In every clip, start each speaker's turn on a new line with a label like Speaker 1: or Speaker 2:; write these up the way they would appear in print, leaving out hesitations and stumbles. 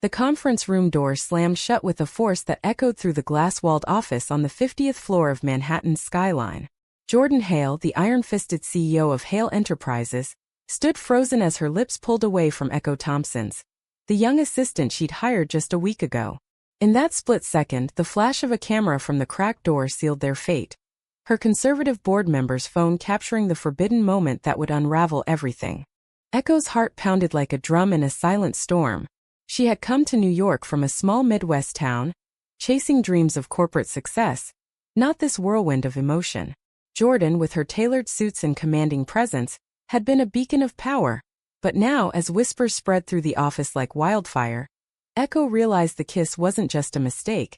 Speaker 1: The conference room door slammed shut with a force that echoed through the glass-walled office on the 50th floor of Manhattan's skyline. Jordan Hale, the iron-fisted CEO of Hale Enterprises, stood frozen as her lips pulled away from Echo Thompson's, the young assistant she'd hired just a week ago. In that split second, the flash of a camera from the cracked door sealed their fate. Her conservative board member's phone capturing the forbidden moment that would unravel everything. Echo's heart pounded like a drum in a silent storm. She had come to New York from a small Midwest town, chasing dreams of corporate success, not this whirlwind of emotion. Jordan, with her tailored suits and commanding presence, had been a beacon of power. But now, as whispers spread through the office like wildfire, Echo realized the kiss wasn't just a mistake.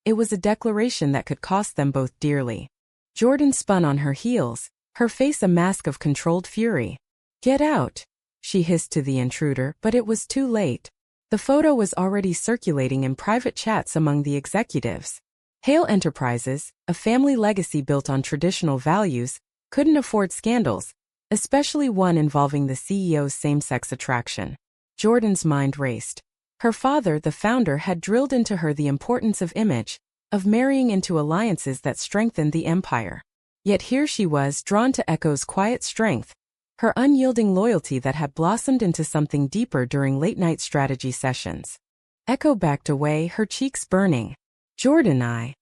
Speaker 1: It was a declaration that could cost them both dearly. Jordan spun on her heels, her face a mask of controlled fury. "Get out," she hissed to the intruder, but it was too late. The photo was already circulating in private chats among the executives. Hale Enterprises, a family legacy built on traditional values, couldn't afford scandals, especially one involving the CEO's same-sex attraction. Jordan's mind raced. Her father, the founder, had drilled into her the importance of image, of marrying into alliances that strengthened the empire. Yet here she was, drawn to Echo's quiet strength, her unyielding loyalty that had blossomed into something deeper during late-night strategy sessions. Echo backed away, her cheeks burning. "Jordan, I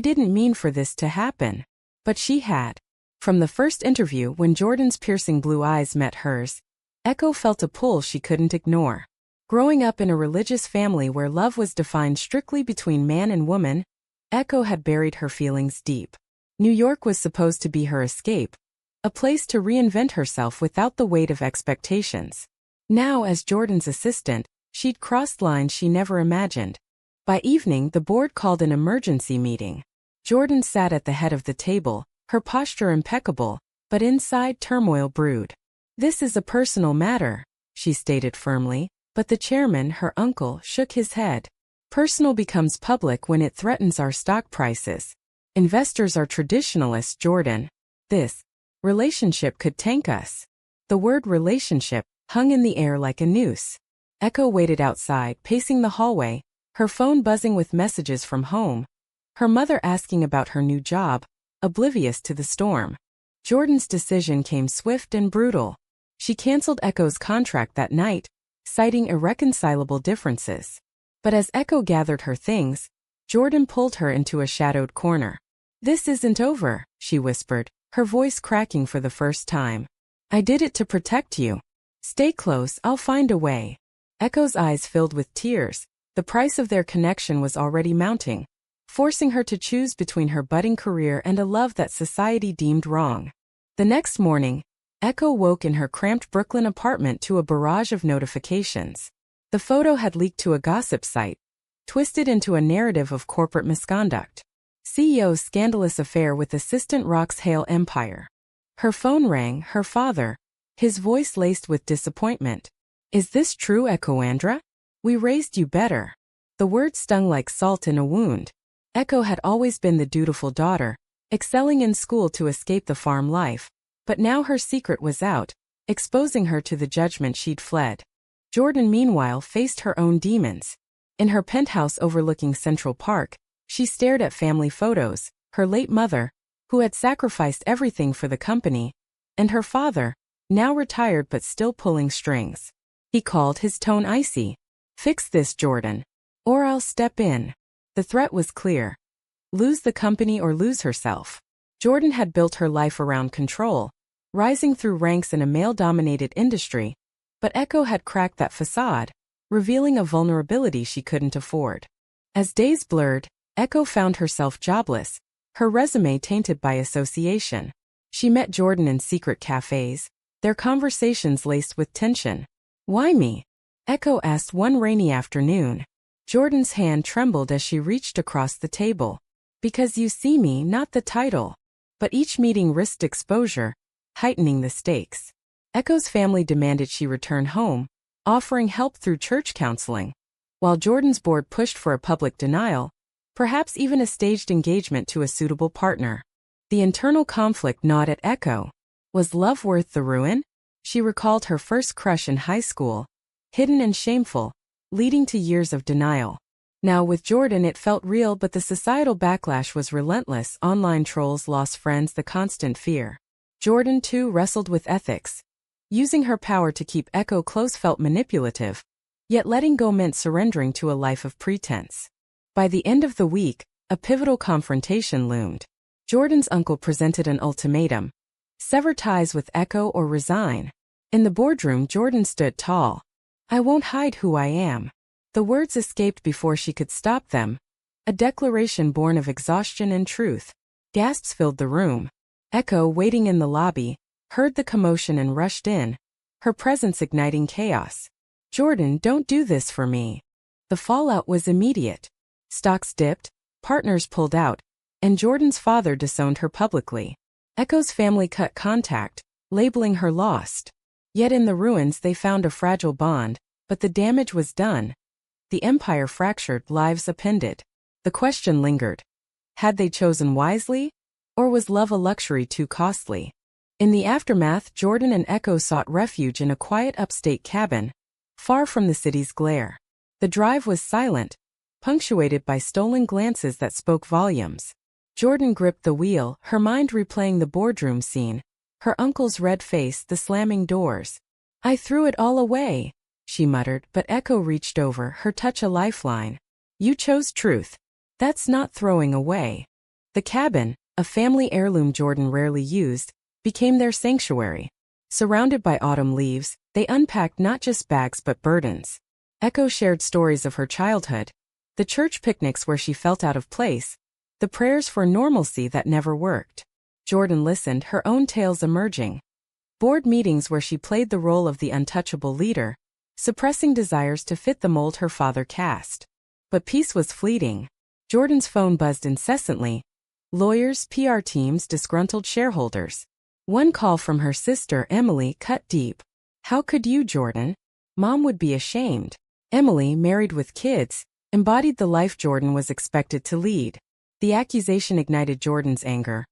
Speaker 1: didn't mean for this to happen." But she had. From the first interview, when Jordan's piercing blue eyes met hers, Echo felt a pull she couldn't ignore. Growing up in a religious family where love was defined strictly between man and woman, Echo had buried her feelings deep. New York was supposed to be her escape, a place to reinvent herself without the weight of expectations. Now, as Jordan's assistant, she'd crossed lines she never imagined. By evening, the board called an emergency meeting. Jordan sat at the head of the table, her posture impeccable, but inside turmoil brewed. "This is a personal matter," she stated firmly, but the chairman, her uncle, shook his head. "Personal becomes public when it threatens our stock prices. Investors are traditionalists, Jordan. This relationship could tank us." The word relationship hung in the air like a noose. Echo waited outside, pacing the hallway, her phone buzzing with messages from home, her mother asking about her new job, oblivious to the storm. Jordan's decision came swift and brutal. She canceled Echo's contract that night, citing irreconcilable differences. But as Echo gathered her things, Jordan pulled her into a shadowed corner. "This isn't over," she whispered, her voice cracking for the first time. "I did it to protect you. Stay close, I'll find a way." Echo's eyes filled with tears. The price of their connection was already mounting, forcing her to choose between her budding career and a love that society deemed wrong. The next morning, Echo woke in her cramped Brooklyn apartment to a barrage of notifications. The photo had leaked to a gossip site, twisted into a narrative of corporate misconduct. CEO's scandalous affair with assistant rocks Hale Empire. Her phone rang, her father, his voice laced with disappointment. "Is this true, Echoandra? We raised you better." The word stung like salt in a wound. Echo had always been the dutiful daughter, excelling in school to escape the farm life, but now her secret was out, exposing her to the judgment she'd fled. Jordan, meanwhile, faced her own demons. In her penthouse overlooking Central Park, she stared at family photos, her late mother, who had sacrificed everything for the company, and her father, now retired but still pulling strings. He called, his tone icy. "Fix this, Jordan, or I'll step in." The threat was clear. Lose the company or lose herself. Jordan had built her life around control, rising through ranks in a male-dominated industry, but Echo had cracked that facade, revealing a vulnerability she couldn't afford. As days blurred, Echo found herself jobless, her resume tainted by association. She met Jordan in secret cafes, their conversations laced with tension. "Why me?" Echo asked one rainy afternoon. Jordan's hand trembled as she reached across the table. "Because you see me, not the title." But each meeting risked exposure, heightening the stakes. Echo's family demanded she return home, offering help through church counseling, while Jordan's board pushed for a public denial, perhaps even a staged engagement to a suitable partner. The internal conflict gnawed at Echo. Was love worth the ruin? She recalled her first crush in high school, hidden and shameful, leading to years of denial. Now with Jordan it felt real, but the societal backlash was relentless. Online trolls, lost friends, the constant fear. Jordan too wrestled with ethics. Using her power to keep Echo close felt manipulative, yet letting go meant surrendering to a life of pretense. By the end of the week, a pivotal confrontation loomed. Jordan's uncle presented an ultimatum: sever ties with Echo or resign. In the boardroom, Jordan stood tall. "I won't hide who I am." The words escaped before she could stop them, a declaration born of exhaustion and truth. Gasps filled the room. Echo, waiting in the lobby, heard the commotion and rushed in, her presence igniting chaos. "Jordan, don't do this for me." The fallout was immediate. Stocks dipped, partners pulled out, and Jordan's father disowned her publicly. Echo's family cut contact, labeling her lost. Yet in the ruins they found a fragile bond, but the damage was done. The empire fractured, lives appended. The question lingered. Had they chosen wisely? Or was love a luxury too costly? In the aftermath, Jordan and Echo sought refuge in a quiet upstate cabin, far from the city's glare. The drive was silent, punctuated by stolen glances that spoke volumes. Jordan gripped the wheel, her mind replaying the boardroom scene, her uncle's red face, the slamming doors. "I threw it all away," she muttered, but Echo reached over, her touch a lifeline. "You chose truth. That's not throwing away." The cabin, a family heirloom Jordan rarely used, became their sanctuary. Surrounded by autumn leaves, they unpacked not just bags but burdens. Echo shared stories of her childhood, the church picnics where she felt out of place, the prayers for normalcy that never worked. Jordan listened, her own tales emerging. Board meetings where she played the role of the untouchable leader, suppressing desires to fit the mold her father cast. But peace was fleeting. Jordan's phone buzzed incessantly. Lawyers, PR teams, disgruntled shareholders. One call from her sister, Emily, cut deep. "How could you, Jordan? Mom would be ashamed." Emily, married with kids, embodied the life Jordan was expected to lead. The accusation ignited Jordan's anger.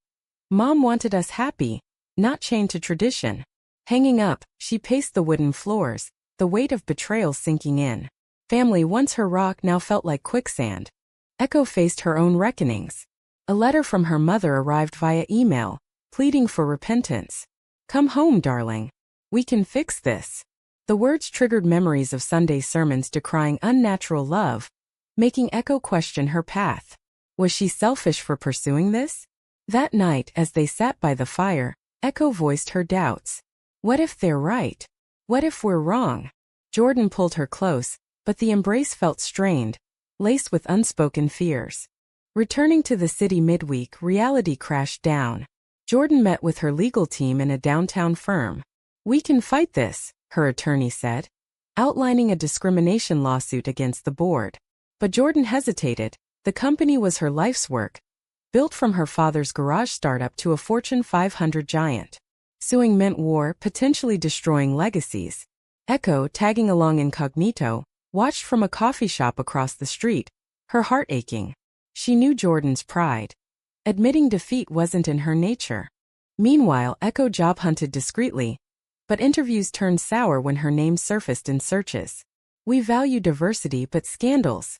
Speaker 1: "Mom wanted us happy, not chained to tradition." Hanging up, she paced the wooden floors, the weight of betrayal sinking in. Family, once her rock, now felt like quicksand. Echo faced her own reckonings. A letter from her mother arrived via email, pleading for repentance. "Come home, darling. We can fix this." The words triggered memories of Sunday sermons decrying unnatural love, making Echo question her path. Was she selfish for pursuing this? That night, as they sat by the fire, Echo voiced her doubts. "What if they're right? What if we're wrong?" Jordan pulled her close, but the embrace felt strained, laced with unspoken fears. Returning to the city midweek, reality crashed down. Jordan met with her legal team in a downtown firm. "We can fight this," her attorney said, outlining a discrimination lawsuit against the board. But Jordan hesitated. The company was her life's work, built from her father's garage startup to a Fortune 500 giant. Suing meant war, potentially destroying legacies. Echo, tagging along incognito, watched from a coffee shop across the street, her heart aching. She knew Jordan's pride. Admitting defeat wasn't in her nature. Meanwhile, Echo job hunted discreetly, but interviews turned sour when her name surfaced in searches. "We value diversity, but scandals."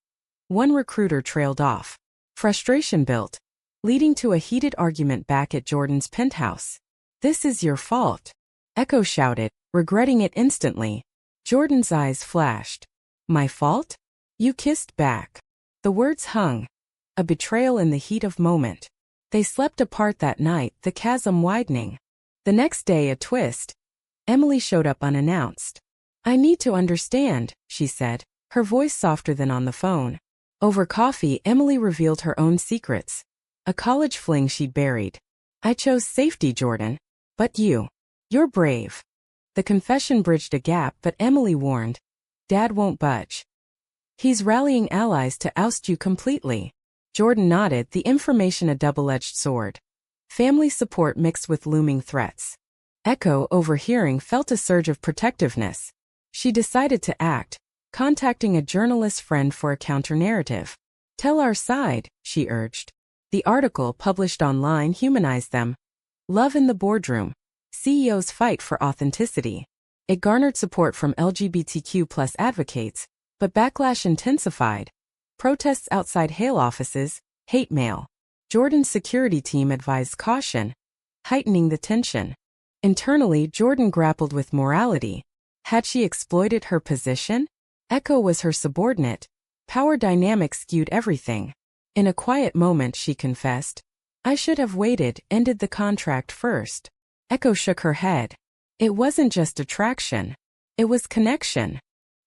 Speaker 1: One recruiter trailed off. Frustration built, leading to a heated argument back at Jordan's penthouse. "This is your fault," Echo shouted, regretting it instantly. Jordan's eyes flashed. "My fault?" "You kissed back." The words hung, a betrayal in the heat of moment. They slept apart that night, the chasm widening. The next day, a twist. Emily showed up unannounced. "I need to understand," she said, her voice softer than on the phone. Over coffee, Emily revealed her own secrets. A college fling she'd buried. "I chose safety, Jordan. But you're brave." The confession bridged a gap, but Emily warned, "Dad won't budge. He's rallying allies to oust you completely." Jordan nodded, the information a double-edged sword. Family support mixed with looming threats. Echo, overhearing, felt a surge of protectiveness. She decided to act, contacting a journalist friend for a counter-narrative. "Tell our side," she urged. The article, published online, humanized them. Love in the boardroom. CEOs fight for authenticity. It garnered support from LGBTQ+ advocates, But backlash intensified. Protests outside Hale offices, hate mail. Jordan's security team advised caution, heightening the tension. Internally, Jordan grappled with morality. Had she exploited her position? Echo was her subordinate. Power dynamics skewed everything. In a quiet moment, she confessed, "I should have waited, ended the contract first." Echo shook her head. It wasn't just attraction. It was connection.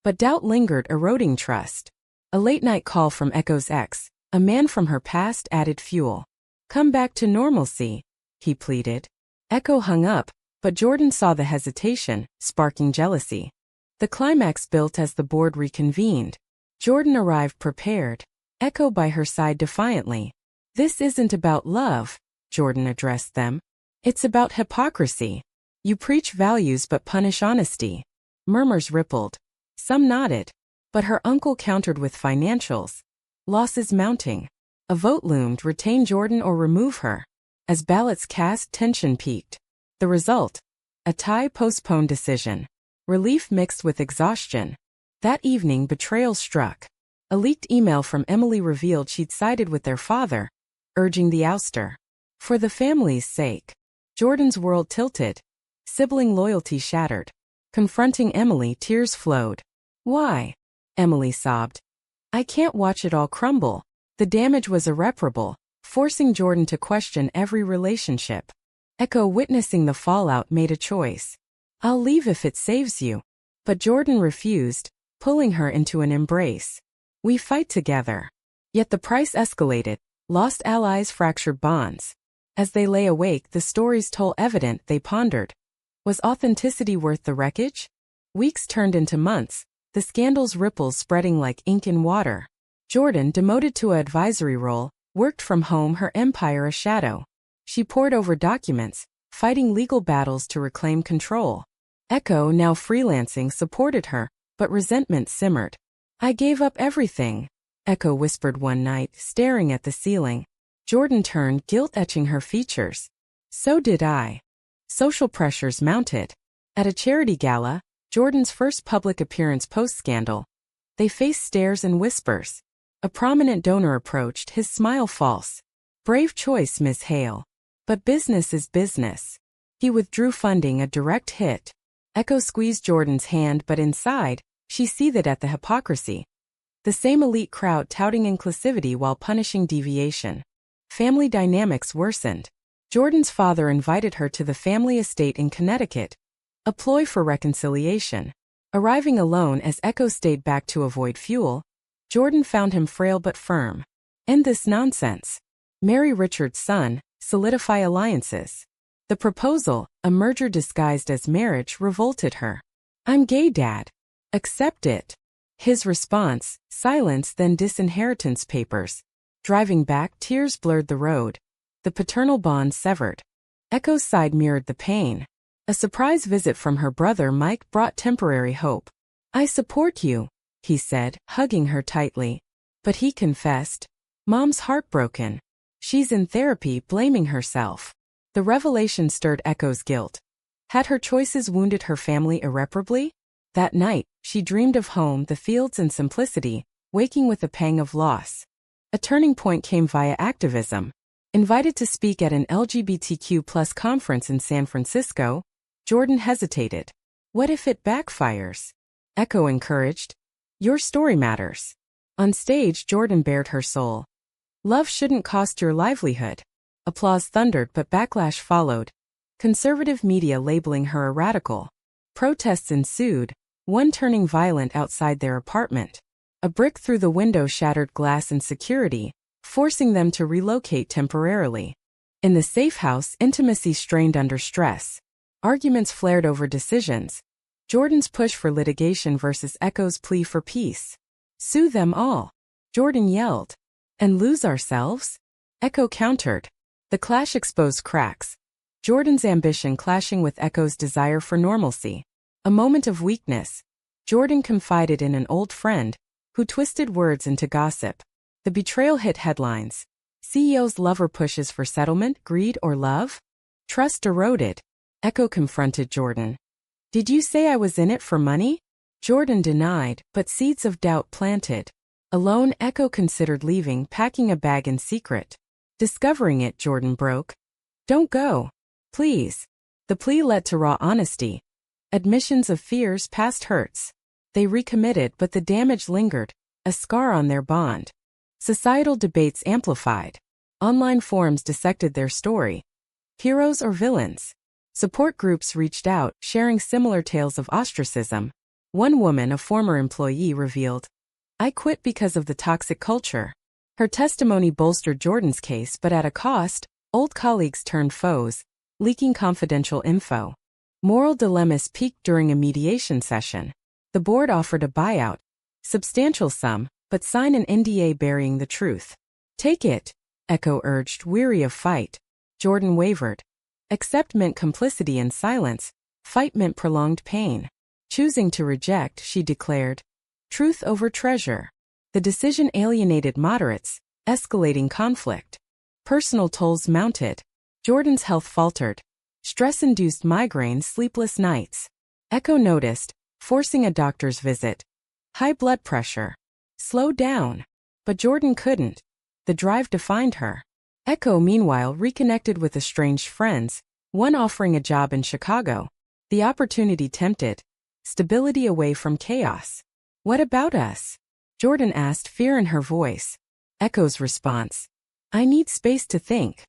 Speaker 1: But doubt lingered, eroding trust. A late-night call from Echo's ex, a man from her past, added fuel. "Come back to normalcy," he pleaded. Echo hung up, but Jordan saw the hesitation, sparking jealousy. The climax built as the board reconvened. Jordan arrived prepared, Echo by her side defiantly. "This isn't about love," Jordan addressed them. "It's about hypocrisy. You preach values but punish honesty." Murmurs rippled. Some nodded. But her uncle countered with financials. Losses mounting. A vote loomed: retain Jordan or remove her. As ballots cast, tension peaked. The result? A tie, postponed decision. Relief mixed with exhaustion. That evening, betrayal struck. A leaked email from Emily revealed she'd sided with their father, urging the ouster. For the family's sake. Jordan's world tilted. Sibling loyalty shattered. Confronting Emily, tears flowed. "Why?" Emily sobbed. "I can't watch it all crumble." The damage was irreparable, forcing Jordan to question every relationship. Echo, witnessing the fallout, made a choice. "I'll leave if it saves you." But Jordan refused, pulling her into an embrace. "We fight together." Yet the price escalated. Lost allies, fractured bonds. As they lay awake, the stories told evident, they pondered. Was authenticity worth the wreckage? Weeks turned into months, the scandal's ripples spreading like ink in water. Jordan, demoted to an advisory role, worked from home, her empire a shadow. She pored over documents, fighting legal battles to reclaim control. Echo, now freelancing, supported her, but resentment simmered. "I gave up everything," Echo whispered one night, staring at the ceiling. Jordan turned, guilt etching her features. "So did I." Social pressures mounted. At a charity gala, Jordan's first public appearance post-scandal, they faced stares and whispers. A prominent donor approached, his smile false. "Brave choice, Miss Hale. But business is business." He withdrew funding, a direct hit. Echo squeezed Jordan's hand, but inside, she seethed at the hypocrisy. The same elite crowd touting inclusivity while punishing deviation. Family dynamics worsened. Jordan's father invited her to the family estate in Connecticut, a ploy for reconciliation. Arriving alone as Echo stayed back to avoid fuel, Jordan found him frail but firm. "End this nonsense. Marry Richard's son, solidify alliances." The proposal, a merger disguised as marriage, revolted her. "I'm gay, Dad. Accept it." His response, silence, then disinheritance papers. Driving back, tears blurred the road. The paternal bond severed. Echo's side mirrored the pain. A surprise visit from her brother Mike brought temporary hope. "I support you," he said, hugging her tightly. But he confessed, "Mom's heartbroken. She's in therapy, blaming herself." The revelation stirred Echo's guilt. Had her choices wounded her family irreparably? That night, she dreamed of home, the fields, and simplicity, waking with a pang of loss. A turning point came via activism. Invited to speak at an LGBTQ+ conference in San Francisco, Jordan hesitated. "What if it backfires?" Echo encouraged. "Your story matters." On stage, Jordan bared her soul. "Love shouldn't cost your livelihood." Applause thundered, but backlash followed. Conservative media labeling her a radical. Protests ensued, one turning violent outside their apartment. A brick through the window shattered glass and security, forcing them to relocate temporarily. In the safe house, intimacy strained under stress. Arguments flared over decisions. Jordan's push for litigation versus Echo's plea for peace. "Sue them all," Jordan yelled. "And lose ourselves?" Echo countered. The clash exposed cracks. Jordan's ambition clashing with Echo's desire for normalcy. A moment of weakness. Jordan confided in an old friend, who twisted words into gossip. The betrayal hit headlines. CEO's lover pushes for settlement, greed, or love? Trust eroded. Echo confronted Jordan. "Did you say I was in it for money?" Jordan denied, but seeds of doubt planted. Alone, Echo considered leaving, packing a bag in secret. Discovering it, Jordan broke. Don't go. Please. The plea led to raw honesty. Admissions of fears, past hurts. They recommitted, but the damage lingered, a scar on their bond. Societal debates amplified. Online forums dissected their story. Heroes or villains? Support groups reached out, sharing similar tales of ostracism. One woman, a former employee, revealed, "I quit because of the toxic culture." Her testimony bolstered Jordan's case, but at a cost. Old colleagues turned foes, leaking confidential info. Moral dilemmas peaked during a mediation session. The board offered a buyout, substantial sum, but sign an NDA burying the truth. Take it, Echo urged, weary of fight. Jordan wavered. Accept meant complicity and silence. Fight meant prolonged pain. Choosing to reject, she declared, truth over treasure. The decision alienated moderates, escalating conflict. Personal tolls mounted. Jordan's health faltered. Stress-induced migraines, sleepless nights. Echo noticed, forcing a doctor's visit. High blood pressure. Slow down. But Jordan couldn't. The drive defined her. Echo, meanwhile, reconnected with estranged friends, one offering a job in Chicago. The opportunity tempted. Stability away from chaos. What about us? Jordan asked, fear in her voice. Echo's response. I need space to think.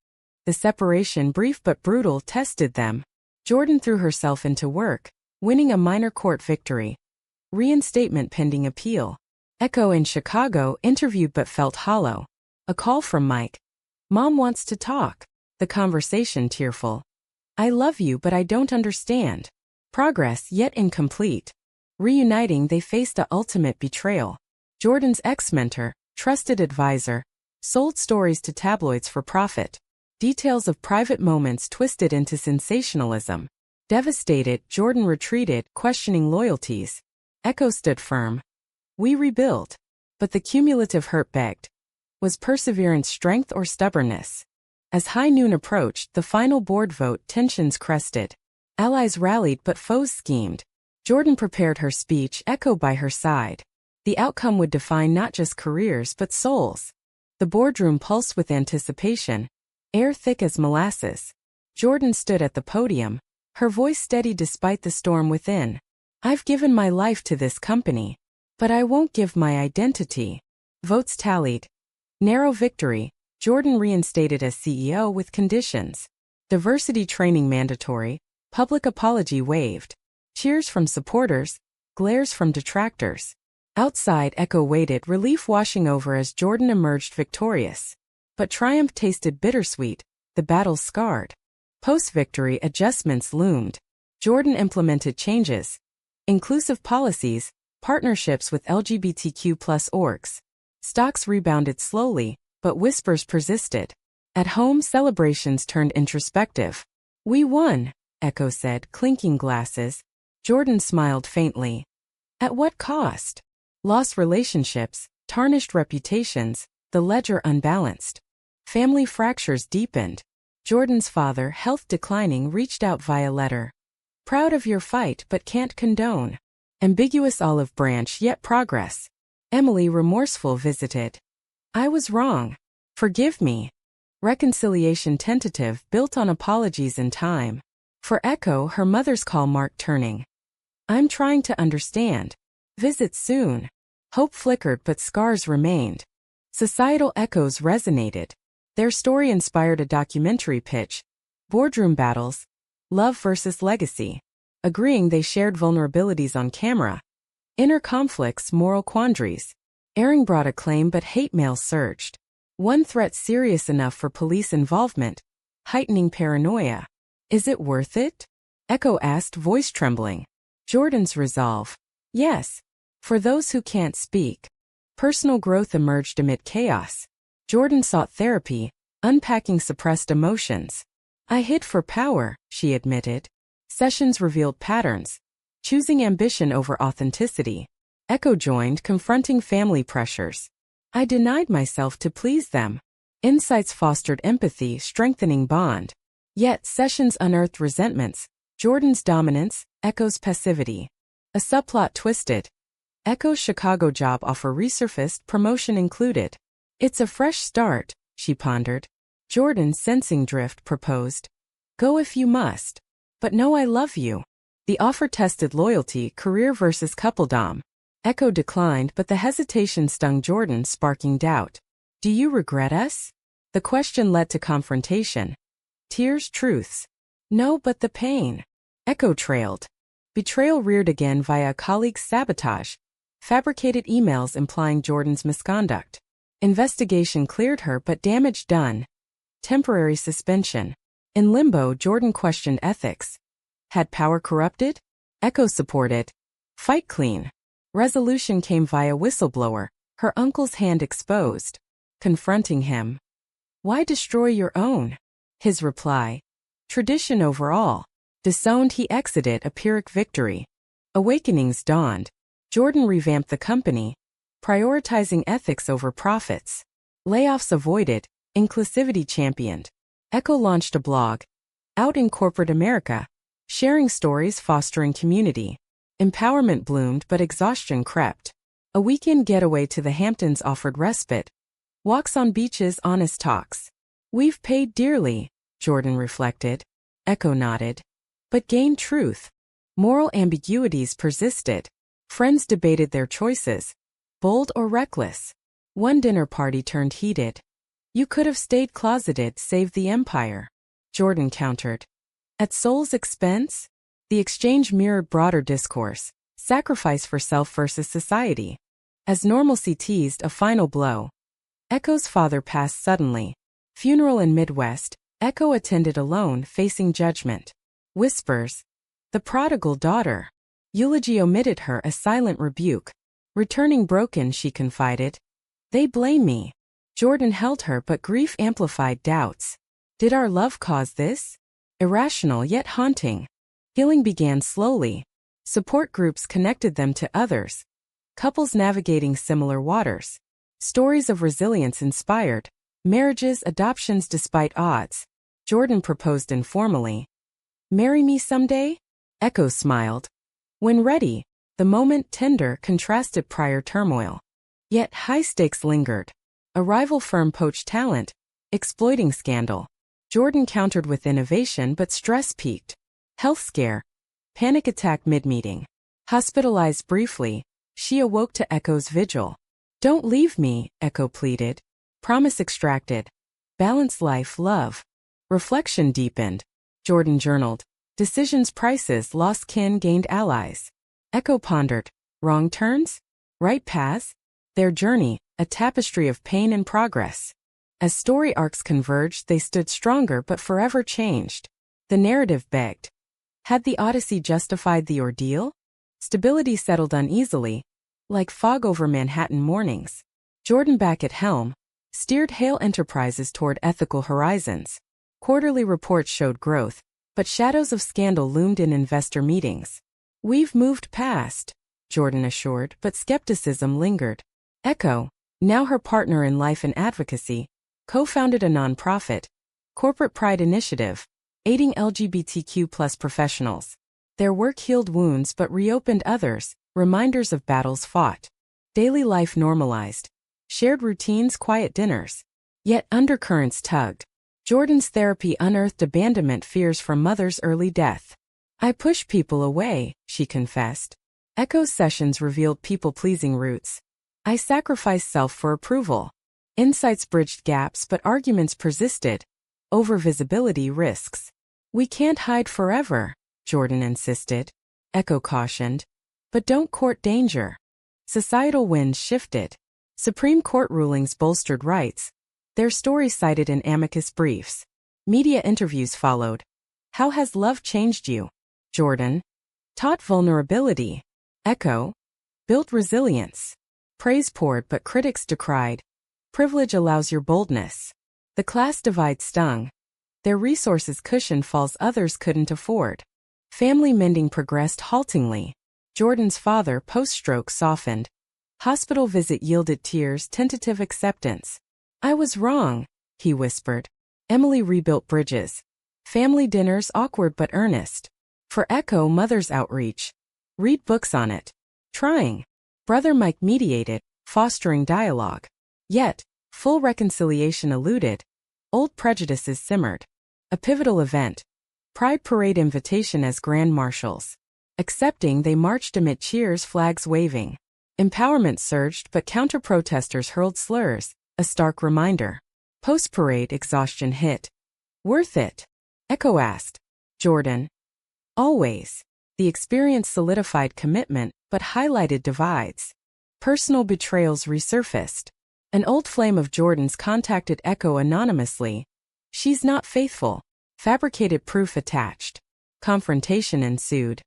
Speaker 1: The separation, brief but brutal, tested them. Jordan threw herself into work, winning a minor court victory. Reinstatement pending appeal. Echo in Chicago, interviewed but felt hollow. A call from Mike. Mom wants to talk. The conversation tearful. I love you but I don't understand. Progress yet incomplete. Reuniting, they faced a ultimate betrayal. Jordan's ex-mentor, trusted advisor, sold stories to tabloids for profit. Details of private moments twisted into sensationalism. Devastated, Jordan retreated, questioning loyalties. Echo stood firm. We rebuild. But the cumulative hurt begged. Was perseverance strength or stubbornness? As high noon approached, the final board vote, tensions crested. Allies rallied but foes schemed. Jordan prepared her speech, Echo by her side. The outcome would define not just careers but souls. The boardroom pulsed with anticipation, air thick as molasses. Jordan stood at the podium, her voice steady despite the storm within. I've given my life to this company, but I won't give my identity. Votes tallied. Narrow victory, Jordan reinstated as CEO with conditions. Diversity training mandatory, public apology waived. Cheers from supporters, glares from detractors. Outside, Echo waited, relief washing over as Jordan emerged victorious. But triumph tasted bittersweet, the battle scarred. Post-victory, adjustments loomed. Jordan implemented changes. Inclusive policies, partnerships with LGBTQ+ orgs. Stocks rebounded slowly, but whispers persisted. At home, celebrations turned introspective. We won, Echo said, clinking glasses. Jordan smiled faintly. At what cost? Lost relationships, tarnished reputations, the ledger unbalanced. Family fractures deepened. Jordan's father, health declining, reached out via letter. Proud of your fight but can't condone. Ambiguous olive branch yet progress. Emily, remorseful, visited. I was wrong. Forgive me. Reconciliation tentative, built on apologies and time. For Echo, her mother's call marked turning. I'm trying to understand. Visit soon. Hope flickered but scars remained. Societal echoes resonated. Their story inspired a documentary pitch. Boardroom battles. Love versus legacy. Agreeing, they shared vulnerabilities on camera. Inner conflicts, moral quandaries. Airing brought acclaim but hate mail surged. One threat serious enough for police involvement. Heightening paranoia. Is it worth it? Echo asked, voice trembling. Jordan's resolve. Yes. For those who can't speak. Personal growth emerged amid chaos. Jordan sought therapy, unpacking suppressed emotions. I hid for power, she admitted. Sessions revealed patterns. Choosing ambition over authenticity. Echo joined, confronting family pressures. I denied myself to please them. Insights fostered empathy, strengthening bond. Yet sessions unearthed resentments. Jordan's dominance, Echo's passivity. A subplot twisted. Echo's Chicago job offer resurfaced, promotion included. It's a fresh start, she pondered. Jordan, sensing drift, proposed. Go if you must. But no, I love you. The offer tested loyalty, career versus coupledom. Echo declined, but the hesitation stung Jordan, sparking doubt. Do you regret us? The question led to confrontation. Tears, truths. No, but the pain. Echo trailed. Betrayal reared again via a colleague's sabotage. Fabricated emails implying Jordan's misconduct. Investigation cleared her, but damage done. Temporary suspension. In limbo, Jordan questioned ethics. Had power corrupted? Echo supported. Fight clean. Resolution came via whistleblower, her uncle's hand exposed. Confronting him. Why destroy your own? His reply. Tradition overall. Disowned, he exited a Pyrrhic victory. Awakenings dawned. Jordan revamped the company, prioritizing ethics over profits. Layoffs avoided, inclusivity championed. Echo launched a blog. Out in corporate America. Sharing stories, fostering community. Empowerment bloomed, but exhaustion crept. A weekend getaway to the Hamptons offered respite. Walks on beaches, honest talks. We've paid dearly, Jordan reflected. Echo nodded. But gained truth. Moral ambiguities persisted. Friends debated their choices. Bold or reckless. One dinner party turned heated. You could have stayed closeted, saved the empire. Jordan countered. At soul's expense? The exchange mirrored broader discourse. Sacrifice for self versus society. As normalcy teased a final blow. Echo's father passed suddenly. Funeral in Midwest. Echo attended alone, facing judgment. Whispers. The prodigal daughter. Eulogy omitted her, a silent rebuke. Returning broken, she confided. They blame me. Jordan held her, but grief amplified doubts. Did our love cause this? Irrational yet haunting. Healing began slowly. Support groups connected them to others. Couples navigating similar waters. Stories of resilience inspired. Marriages, adoptions despite odds. Jordan proposed informally. Marry me someday? Echo smiled. When ready, the moment tender contrasted prior turmoil. Yet high stakes lingered. A rival firm poached talent, exploiting scandal. Jordan countered with innovation, but stress peaked. Health scare. Panic attack mid-meeting. Hospitalized briefly, she awoke to Echo's vigil. Don't leave me, Echo pleaded. Promise extracted. Balanced life, love. Reflection deepened. Jordan journaled. Decisions, prices, lost kin, gained allies. Echo pondered. Wrong turns? Right paths? Their journey, a tapestry of pain and progress. As story arcs converged, they stood stronger but forever changed. The narrative begged. Had the Odyssey justified the ordeal? Stability settled uneasily, like fog over Manhattan mornings. Jordan, back at helm, steered Hale Enterprises toward ethical horizons. Quarterly reports showed growth, but shadows of scandal loomed in investor meetings. We've moved past, Jordan assured, but skepticism lingered. Echo, now her partner in life and advocacy, co-founded a nonprofit, Corporate Pride Initiative, aiding LGBTQ+ professionals. Their work healed wounds but reopened others, reminders of battles fought. Daily life normalized. Shared routines, quiet dinners. Yet undercurrents tugged. Jordan's therapy unearthed abandonment fears from mother's early death. I push people away, she confessed. Echo's sessions revealed people-pleasing roots. I sacrificed self for approval. Insights bridged gaps, but arguments persisted. Over-visibility risks. We can't hide forever, Jordan insisted. Echo cautioned. But don't court danger. Societal winds shifted. Supreme Court rulings bolstered rights. Their stories cited in amicus briefs. Media interviews followed. How has love changed you? Jordan. Taught vulnerability. Echo. Built resilience. Praise poured, but critics decried. Privilege allows your boldness. The class divide stung. Their resources cushioned falls others couldn't afford. Family mending progressed haltingly. Jordan's father, post-stroke, softened. Hospital visit yielded tears, tentative acceptance. I was wrong, he whispered. Emily rebuilt bridges. Family dinners, awkward but earnest. For Echo, mother's outreach. Read books on it. Trying. Brother Mike mediated, fostering dialogue. Yet, full reconciliation eluded. Old prejudices simmered. A pivotal event. Pride Parade invitation as Grand Marshals. Accepting, they marched amid cheers, flags waving. Empowerment surged, but counter-protesters hurled slurs, a stark reminder. Post-parade exhaustion hit. Worth it? Echo asked. Jordan. Always. The experience solidified commitment, but highlighted divides. Personal betrayals resurfaced. An old flame of Jordan's contacted Echo anonymously. She's not faithful. Fabricated proof attached. Confrontation ensued.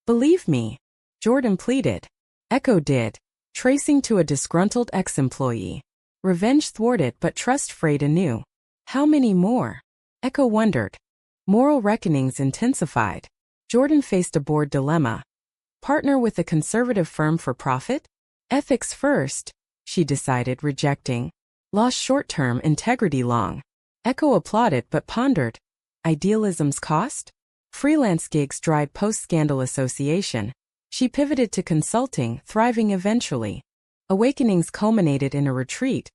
Speaker 1: Believe me. Jordan pleaded. Echo did. Tracing to a disgruntled ex-employee. Revenge thwarted but trust frayed anew. How many more? Echo wondered. Moral reckonings intensified. Jordan faced a board dilemma. Partner with a conservative firm for profit? Ethics first, she decided, rejecting. Lost short-term, integrity long. Echo applauded but pondered. Idealism's cost? Freelance gigs dried post-scandal association. She pivoted to consulting, thriving eventually. Awakenings culminated in a retreat.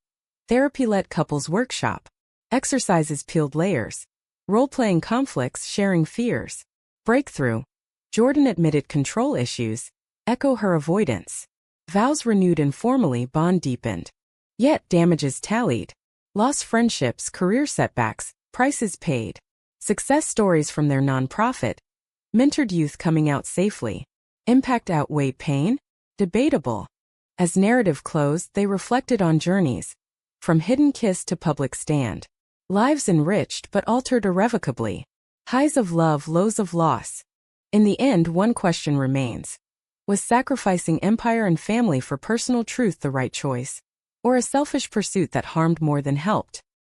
Speaker 1: Therapy-led couples workshop. Exercises peeled layers. Role-playing conflicts, sharing fears. Breakthrough. Jordan admitted control issues. Echo her avoidance. Vows renewed informally, bond deepened. Yet damages tallied. Lost friendships, career setbacks, prices paid. Success stories from their nonprofit. Mentored youth coming out safely. Impact outweighed pain? Debatable. As narrative closed, they reflected on journeys. From hidden kiss to public stand. Lives enriched but altered irrevocably. Highs of love, lows of loss. In the end, one question remains. Was sacrificing empire and family for personal truth the right choice? Or a selfish pursuit that harmed more than helped?